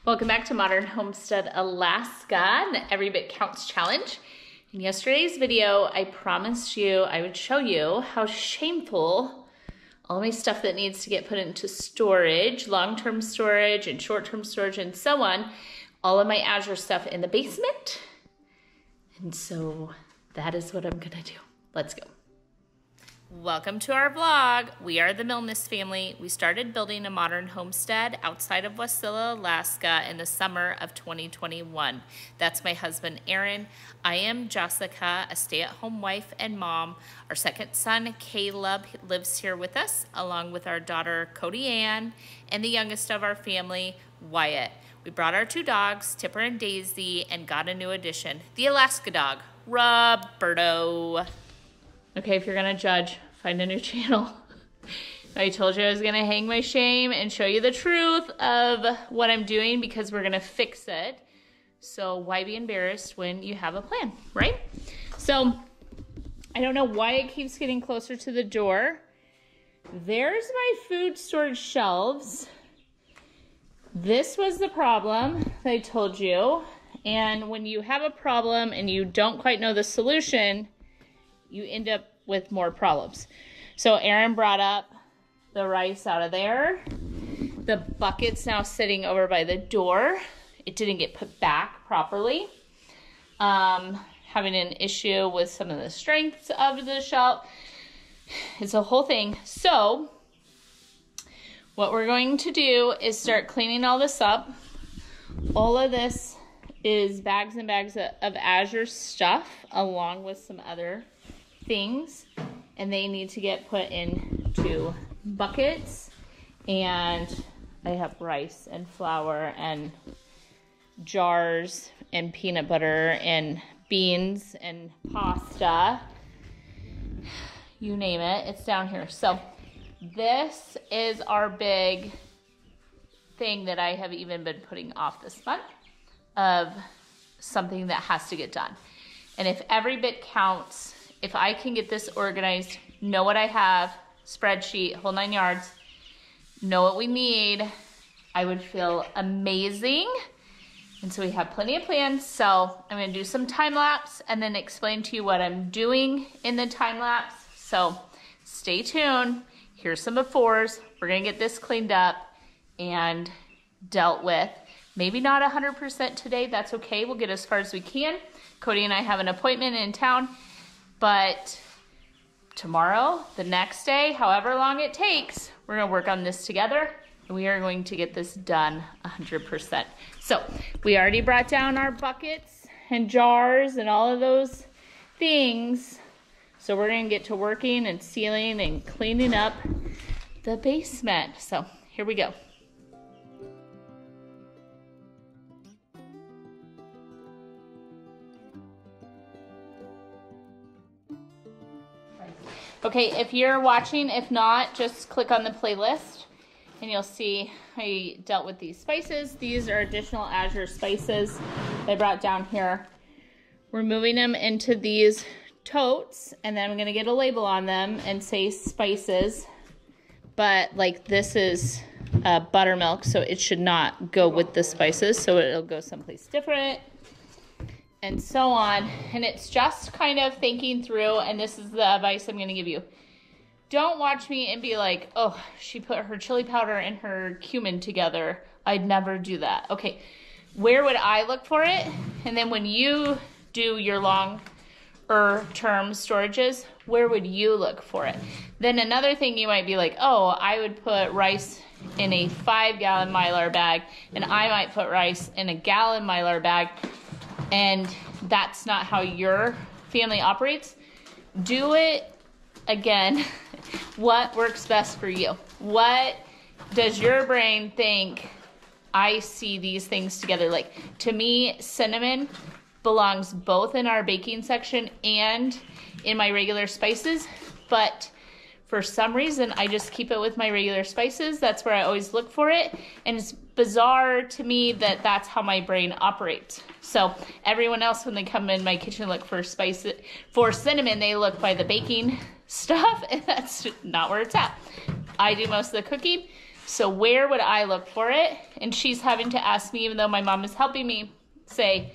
Welcome back to Modern Homestead Alaska and the Every Bit Counts Challenge. In yesterday's video, I promised you I would show you how shameful all my stuff that needs to get put into storage, long-term storage and short-term storage and so on, all of my Azure stuff in the basement. And so that is what I'm gonna do. Let's go. Welcome to our vlog. We are the Milnes family. We started building a modern homestead outside of Wasilla, Alaska in the summer of 2021. That's my husband, Aaron. I am Jessica, a stay-at-home wife and mom. Our second son, Caleb, lives here with us, along with our daughter, Cody Ann, and the youngest of our family, Wyatt. We brought our two dogs, Tipper and Daisy, and got a new addition, the Alaska dog, Roberto. Okay, if you're gonna judge, find a new channel. I told you I was gonna hang my shame and show you the truth of what I'm doing because we're gonna fix it. So why be embarrassed when you have a plan, right? So I don't know why it keeps getting closer to the door. There's my food storage shelves. This was the problem that I told you. And when you have a problem and you don't quite know the solution, you end up with more problems. So Aaron brought up the rice out of there. The bucket's now sitting over by the door. It didn't get put back properly. Having an issue with some of the strengths of the shelf. It's a whole thing. So what we're going to do is start cleaning all this up. All of this is bags and bags of Azure stuff along with some other things, and they need to get put into buckets. And I have rice and flour and jars and peanut butter and beans and pasta, you name it, it's down here. So this is our big thing that I have even been putting off this month of something that has to get done. And if every bit counts, if I can get this organized, know what I have, spreadsheet, whole 9 yards, know what we need, I would feel amazing. And so we have plenty of plans. So I'm gonna do some time lapse and then explain to you what I'm doing in the time lapse. So stay tuned. Here's some befores. We're gonna get this cleaned up and dealt with. Maybe not 100% today, that's okay. We'll get as far as we can. Cody and I have an appointment in town. But tomorrow, the next day, however long it takes, we're gonna work on this together and we are going to get this done 100%. So we already brought down our buckets and jars and all of those things. So we're gonna get to working and sealing and cleaning up the basement. So here we go. Okay, if you're watching, if not, just click on the playlist and you'll see I dealt with these spices. These are additional Azure Spices I brought down here. We're moving them into these totes and then I'm gonna get a label on them and say spices. But like this is buttermilk, so it should not go with the spices, so it'll go someplace different. And so on, and it's just kind of thinking through, and this is the advice I'm going to give you. Don't watch me and be like, oh, she put her chili powder and her cumin together. I'd never do that. Okay, where would I look for it? And then when you do your long-term storages, where would you look for it? Then another thing you might be like, oh, I would put rice in a 5-gallon Mylar bag, and I might put rice in a gallon Mylar bag. And that's not how your family operates. Do it again. What works best for you? What does your brain think? I see these things together. Like, to me, cinnamon belongs both in our baking section and in my regular spices, but for some reason, I just keep it with my regular spices. That's where I always look for it. And it's bizarre to me that that's how my brain operates. So everyone else, when they come in my kitchen, look for spices, for cinnamon, they look by the baking stuff, and that's not where it's at. I do most of the cooking. So where would I look for it? And she's having to ask me, even though my mom is helping me, say,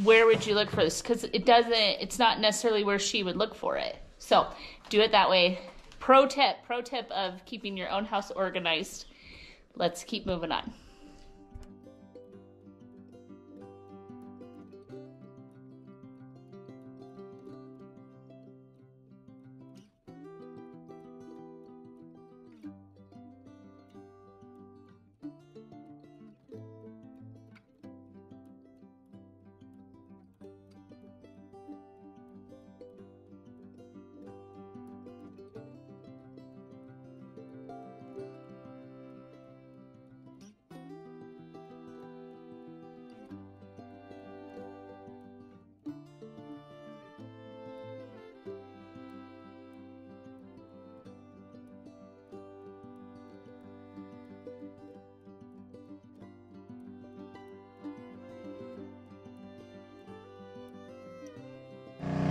where would you look for this? Because it's not necessarily where she would look for it. So do it that way. Pro tip of keeping your own house organized. Let's keep moving on.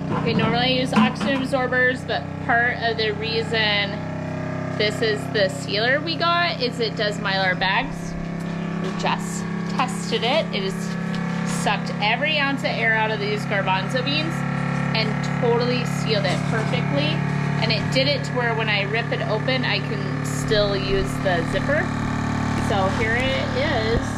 Okay, normally I use oxygen absorbers, but part of the reason this is the sealer we got is it does Mylar bags. We just tested it. It has sucked every ounce of air out of these garbanzo beans and totally sealed it perfectly. And it did it to where when I rip it open, I can still use the zipper. So here it is.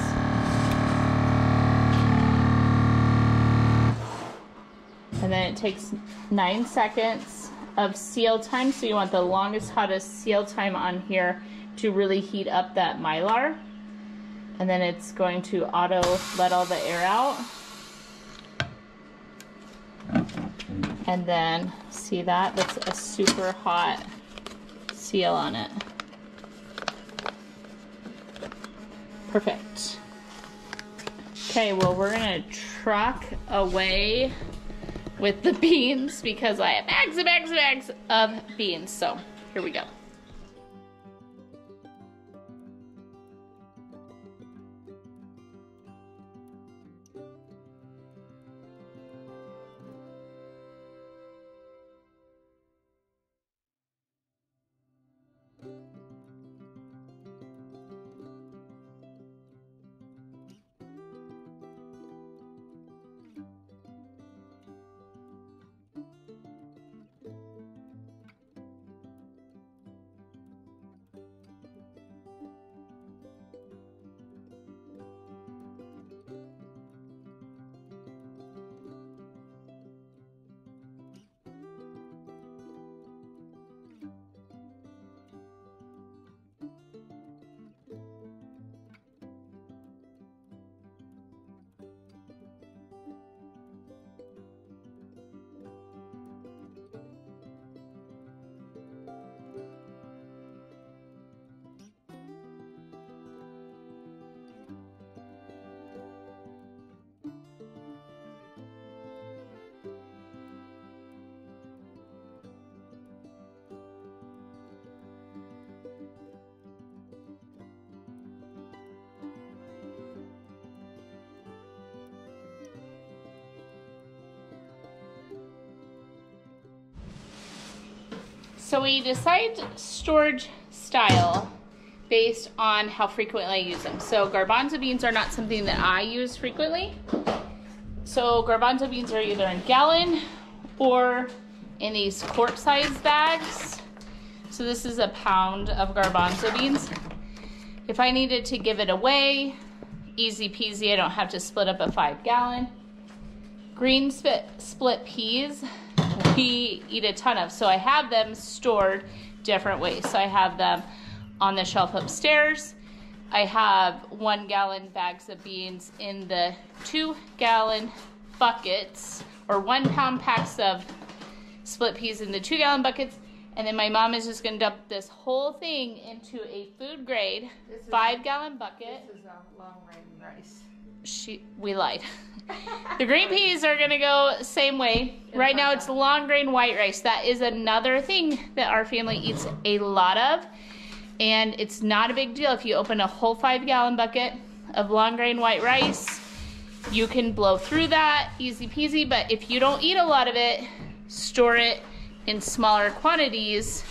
And then it takes 9 seconds of seal time. So you want the longest, hottest seal time on here to really heat up that Mylar. And then it's going to auto let all the air out. And then see that? That's a super hot seal on it. Perfect. Okay, well we're gonna truck away with the beans because I have bags and bags and bags of beans. So here we go. So we decide storage style based on how frequently I use them. So garbanzo beans are not something that I use frequently. So garbanzo beans are either in gallon or in these quart-sized bags. So this is a pound of garbanzo beans. If I needed to give it away, easy peasy, I don't have to split up a 5-gallon. Green split peas, we eat a ton of. So I have them stored different ways. So I have them on the shelf upstairs. I have 1-gallon bags of beans in the 2-gallon buckets, or 1-pound packs of split peas in the 2-gallon buckets. And then my mom is just gonna dump this whole thing into a food grade 5-gallon bucket. This is a long grain rice. We lied. The green peas are gonna go same way. Right now it's long grain white rice. That is another thing that our family eats a lot of. And it's not a big deal if you open a whole 5-gallon bucket of long grain white rice. You can blow through that, easy peasy. But if you don't eat a lot of it, store it in smaller quantities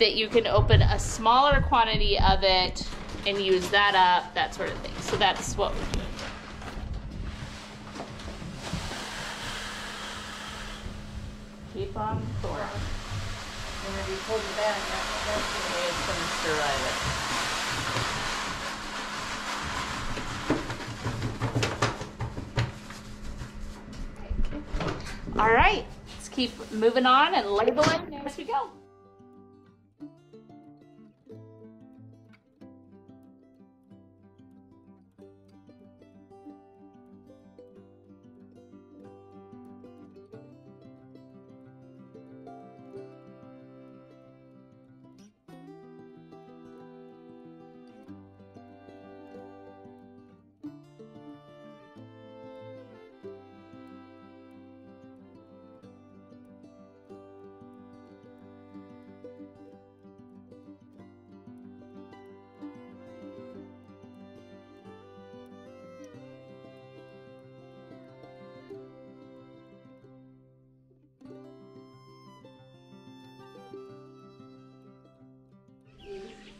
that you can open a smaller quantity of it and use that up, that sort of thing. So that's what we're doing. Keep on pouring. Whenever you pull the bag out, It's going to survive it. All right, let's keep moving on and labeling as we go.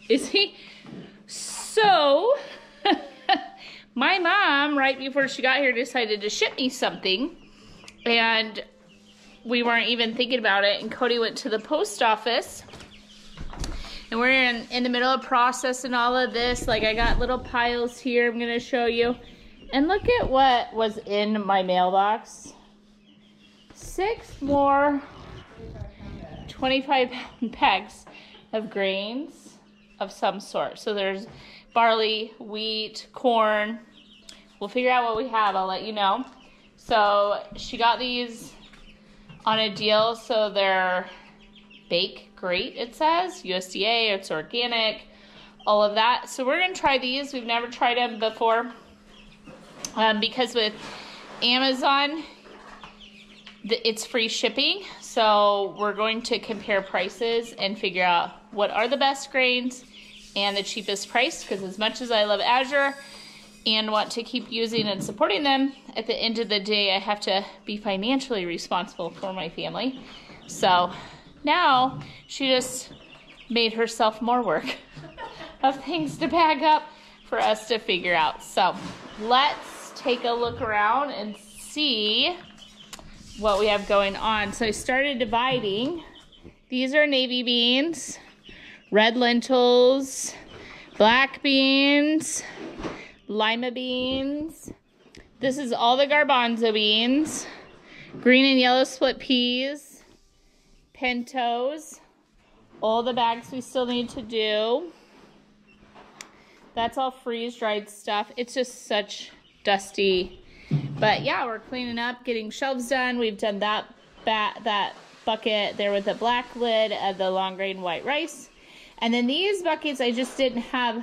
Is he? So, my mom, right before she got here, decided to ship me something, and we weren't even thinking about it, and Cody went to the post office, and we're in the middle of processing all of this. Like, I got little piles here I'm going to show you, and look at what was in my mailbox. 6 more 25-pound bags of grains of some sort. So there's barley, wheat, corn. We'll figure out what we have. I'll let you know. So she got these on a deal. So they're bake great, it says. USDA, it's organic, all of that. So we're going to try these. We've never tried them before. Because with Amazon, it's free shipping. So we're going to compare prices and figure out what are the best grains and the cheapest price, because as much as I love Azure and want to keep using and supporting them, at the end of the day, I have to be financially responsible for my family. So now she just made herself more work of things to bag up for us to figure out. So let's take a look around and see what we have going on. So I started dividing. These are navy beans, red lentils, black beans, lima beans. This is all the garbanzo beans, green and yellow split peas, pintos, all the bags we still need to do. That's all freeze-dried stuff. It's just such dusty. But yeah, we're cleaning up, getting shelves done. We've done that bucket there with the black lid of the long grain white rice. And then these buckets I just didn't have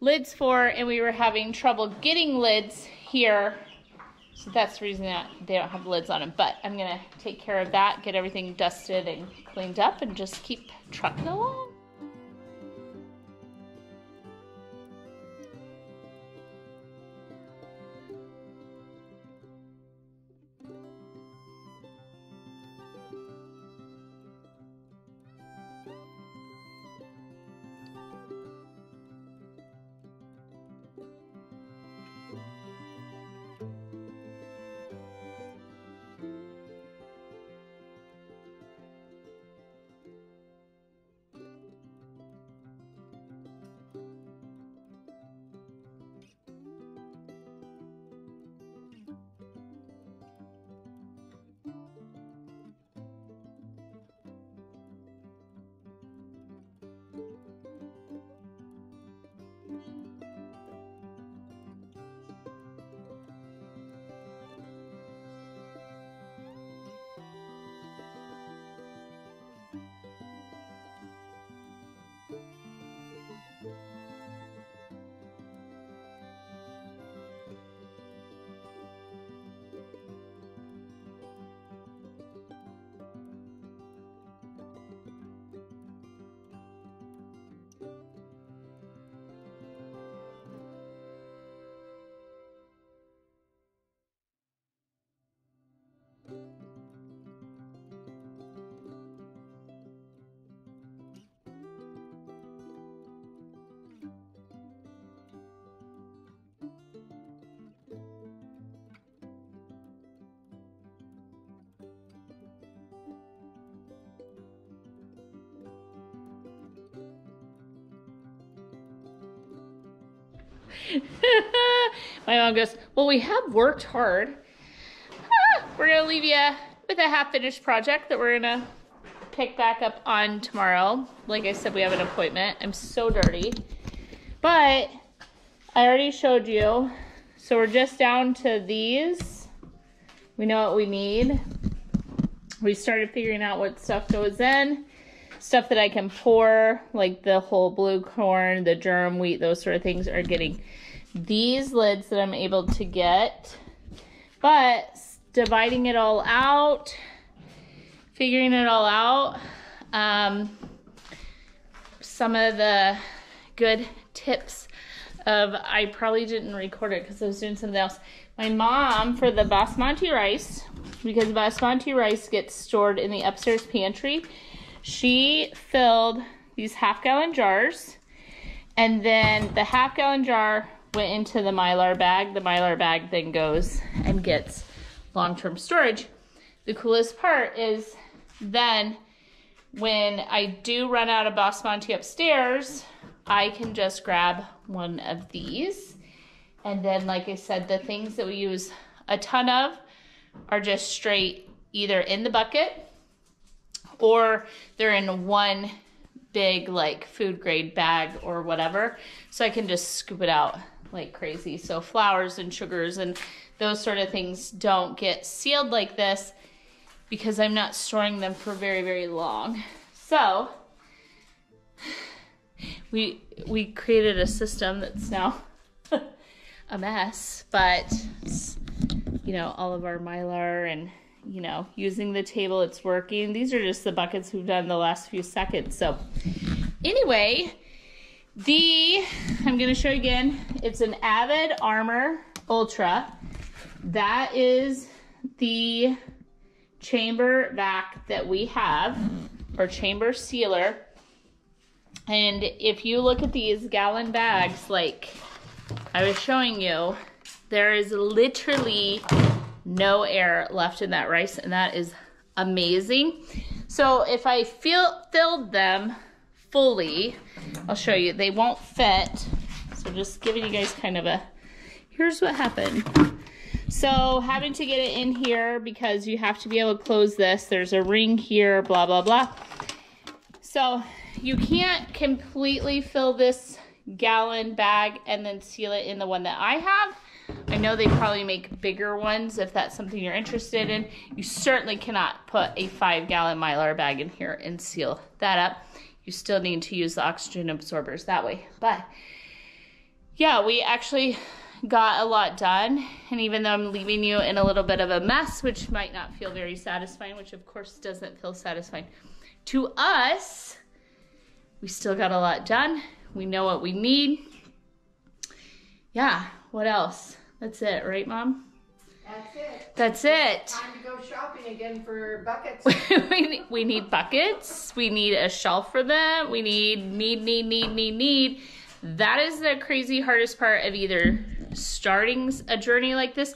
lids for, and we were having trouble getting lids here. So that's the reason that they don't have lids on them. But I'm going to take care of that, get everything dusted and cleaned up, and just keep trucking along. My mom goes, well, we have worked hard. We're gonna leave you with a half-finished project that we're gonna pick back up on tomorrow. Like I said, we have an appointment. I'm so dirty. But I already showed you. So we're just down to these. We know what we need. We started figuring out what stuff goes in. Stuff that I can pour, like the whole blue corn, the germ wheat, those sort of things are getting these lids that I'm able to get. But dividing it all out, figuring it all out, some of the good tips of, I probably didn't record it because I was doing something else. My mom, for the basmati rice, because basmati rice gets stored in the upstairs pantry, she filled these half-gallon jars, and then the half-gallon jar went into the Mylar bag. The Mylar bag then goes and gets long-term storage. The coolest part is then when I do run out of basmati upstairs, I can just grab one of these. And then, like I said, the things that we use a ton of are just straight either in the bucket or they're in one big like food grade bag or whatever. So I can just scoop it out like crazy. So flours and sugars and those sort of things don't get sealed like this because I'm not storing them for very, very long. So we created a system that's now a mess, but you know, all of our Mylar and, you know, using the table, it's working. These are just the buckets we've done the last few seconds. So anyway, I'm going to show you again. It's an Avid Armor Ultra. That is the chamber vac that we have, or chamber sealer. And if you look at these gallon bags, like I was showing you, there is literally no air left in that rice, and that is amazing. So if I filled them fully, I'll show you, they won't fit. So just giving you guys kind of a, here's what happened. So having to get it in here because you have to be able to close this. There's a ring here, blah, blah, blah. So you can't completely fill this gallon bag and then seal it in the one that I have. I know they probably make bigger ones if that's something you're interested in. You certainly cannot put a 5-gallon Mylar bag in here and seal that up. You still need to use the oxygen absorbers that way. But yeah, we actually got a lot done. And even though I'm leaving you in a little bit of a mess, which might not feel very satisfying, which of course doesn't feel satisfying to us, we still got a lot done. We know what we need. Yeah, what else? That's it, right, Mom? That's it. That's it. Time to go shopping again for buckets. we need buckets. We need a shelf for them. We need. That is the crazy hardest part of either starting a journey like this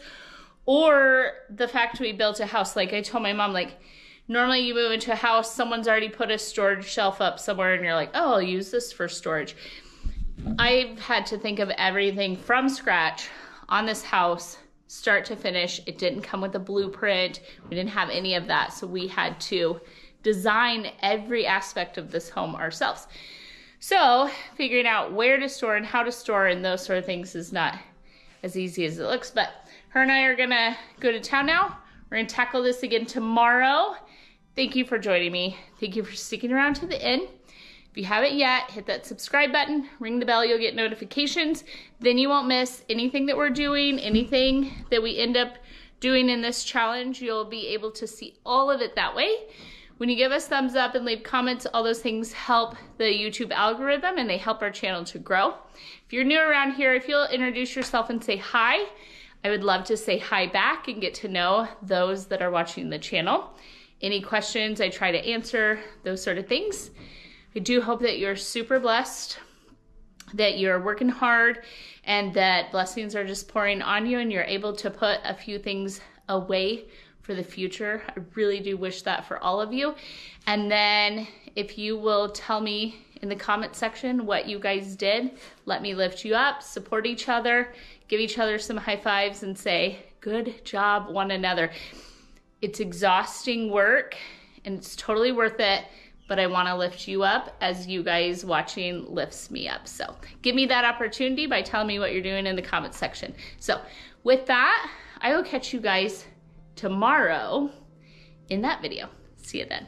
or the fact we built a house. Like I told my mom, like, normally you move into a house, someone's already put a storage shelf up somewhere and you're like, oh, I'll use this for storage. I've had to think of everything from scratch on this house, start to finish. It didn't come with a blueprint. We didn't have any of that. So we had to design every aspect of this home ourselves. So figuring out where to store and how to store and those sort of things is not as easy as it looks. But her and I are gonna go to town now. We're gonna tackle this again tomorrow. Thank you for joining me. Thank you for sticking around to the end. If you haven't yet, hit that subscribe button, ring the bell, you'll get notifications. Then you won't miss anything that we're doing, anything that we end up doing in this challenge. You'll be able to see all of it that way. When you give us thumbs up and leave comments, all those things help the YouTube algorithm and they help our channel to grow. If you're new around here, if you'll introduce yourself and say hi, I would love to say hi back and get to know those that are watching the channel. Any questions, I try to answer, those sort of things. I do hope that you're super blessed, that you're working hard, and that blessings are just pouring on you and you're able to put a few things away for the future. I really do wish that for all of you. And then if you will tell me in the comment section what you guys did. Let me lift you up, support each other, give each other some high fives and say, good job, one another. It's exhausting work and it's totally worth it, but I wanna lift you up as you guys watching lifts me up. So give me that opportunity by telling me what you're doing in the comment section. So with that, I will catch you guys tomorrow in that video. See you then.